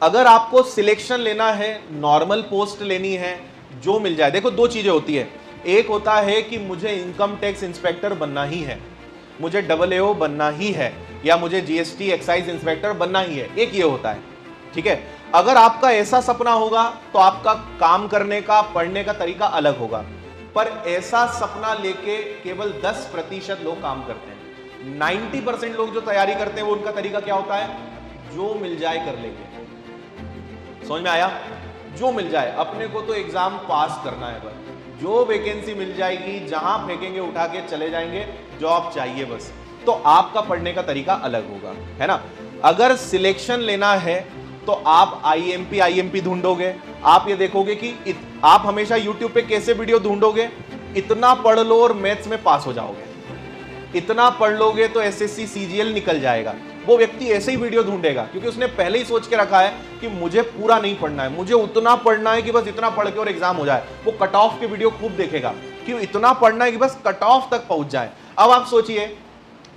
अगर आपको सिलेक्शन लेना है, नॉर्मल पोस्ट लेनी है, जो मिल जाए। देखो दो चीजें होती है, एक होता है कि मुझे इनकम टैक्स इंस्पेक्टर बनना ही है, मुझे AAO बनना ही है, या मुझे GST एक्साइज इंस्पेक्टर बनना ही है, एक ये होता है, ठीक है। अगर आपका ऐसा सपना होगा तो आपका काम करने का, पढ़ने का तरीका अलग होगा, पर ऐसा सपना लेके केवल 10% लोग काम करते हैं। 90% लोग जो तैयारी करते हैं वो उनका तरीका क्या होता है, जो मिल जाए कर लेंगे। समझ में आया? जो मिल जाए, अपने को तो एग्जाम पास करना है, बस जो वैकेंसी मिल जाएगी, जहां फेंकेंगे उठा के चले जाएंगे, जॉब चाहिए बस। तो आपका पढ़ने का तरीका अलग होगा, है ना। अगर सिलेक्शन लेना है तो आप IMP ढूंढोगे। आप ये देखोगे कि आप हमेशा YouTube पे कैसे वीडियो ढूंढोगे, इतना पढ़ लो और मैथ्स में पास हो जाओगे, इतना पढ़ लोगे तो SSC CGL निकल जाएगा। वो व्यक्ति ऐसे ही वीडियो ढूंढेगा क्योंकि उसने पहले ही सोच के रखा है कि मुझे पूरा नहीं पढ़ना है, मुझे उतना पढ़ना है कि बस इतना पढ़ के और एग्जाम हो जाए। वो कट ऑफ के वीडियो खूब देखेगा कि इतना पढ़ना है कि बस कट ऑफ तक पहुंच जाए। अब आप सोचिए,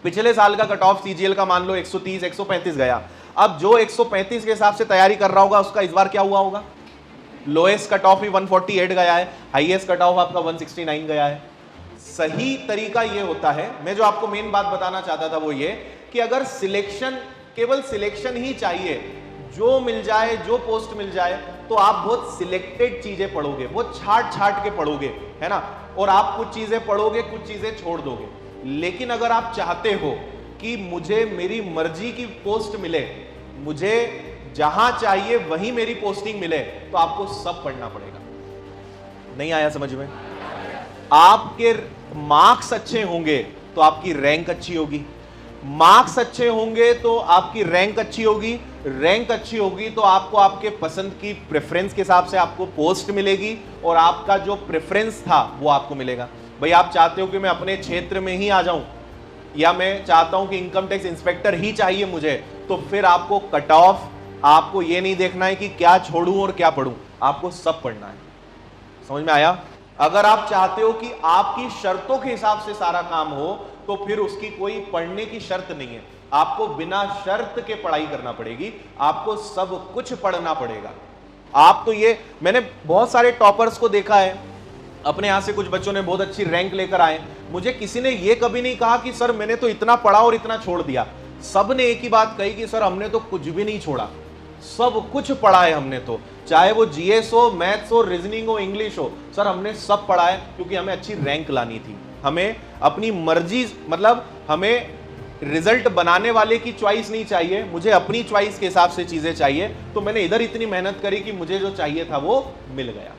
पिछले साल का कट ऑफ CGL का मान लो 130 135 गया। अब जो 135 के हिसाब से तैयारी कर रहा होगा उसका इस बार क्या हुआ होगा, लोएस्ट कट ऑफ ही 148 गया है, हाईएस्ट कट ऑफ आपका 169 गया है। सही तरीका ये होता है, मैं जो आपको मेन बात बताना चाहता था वो ये कि अगर सिलेक्शन, केवल सिलेक्शन ही चाहिए, जो मिल जाए, जो पोस्ट मिल जाए, तो आप बहुत सिलेक्टेड चीजें पढ़ोगे, बहुत छाट के पढ़ोगे, है ना। और आप कुछ चीजें पढ़ोगे, कुछ चीजें छोड़ दोगे। लेकिन अगर आप चाहते हो कि मुझे मेरी मर्जी की पोस्ट मिले, मुझे जहां चाहिए वहीं मेरी पोस्टिंग मिले, तो आपको सब पढ़ना पड़ेगा। नहीं आया समझ में? आपके मार्क्स अच्छे होंगे तो आपकी रैंक अच्छी होगी, मार्क्स अच्छे होंगे तो आपकी रैंक अच्छी होगी, रैंक अच्छी होगी तो आपको आपके पसंद की प्रेफरेंस के हिसाब से आपको पोस्ट मिलेगी, और आपका जो प्रेफरेंस था वो आपको मिलेगा। भाई आप चाहते हो कि मैं अपने क्षेत्र में ही आ जाऊं, या मैं चाहता हूं कि इनकम टैक्स इंस्पेक्टर ही चाहिए मुझे, तो फिर आपको कट ऑफ, आपको ये नहीं देखना है कि क्या छोड़ूं और क्या पढ़ूं, आपको सब पढ़ना है। समझ में आया? अगर आप चाहते हो कि आपकी शर्तों के हिसाब से सारा काम हो, तो फिर उसकी कोई पढ़ने की शर्त नहीं है, आपको बिना शर्त के पढ़ाई करना पड़ेगी, आपको सब कुछ पढ़ना पड़ेगा। आप तो ये, मैंने बहुत सारे टॉपर्स को देखा है, अपने यहां से कुछ बच्चों ने बहुत अच्छी रैंक लेकर आए, मुझे किसी ने ये कभी नहीं कहा कि सर मैंने तो इतना पढ़ा और इतना छोड़ दिया। सब ने एक ही बात कही कि सर हमने तो कुछ भी नहीं छोड़ा, सब कुछ पढ़ा है हमने तो, चाहे वो GS हो, मैथ्स हो, रीजनिंग हो, इंग्लिश हो, सर हमने सब पढ़ा है, क्योंकि हमें अच्छी रैंक लानी थी, हमें अपनी मर्जी, मतलब हमें रिजल्ट बनाने वाले की चॉइस नहीं चाहिए, मुझे अपनी चॉइस के हिसाब से चीजें चाहिए। तो मैंने इधर इतनी मेहनत करी कि मुझे जो चाहिए था वो मिल गया।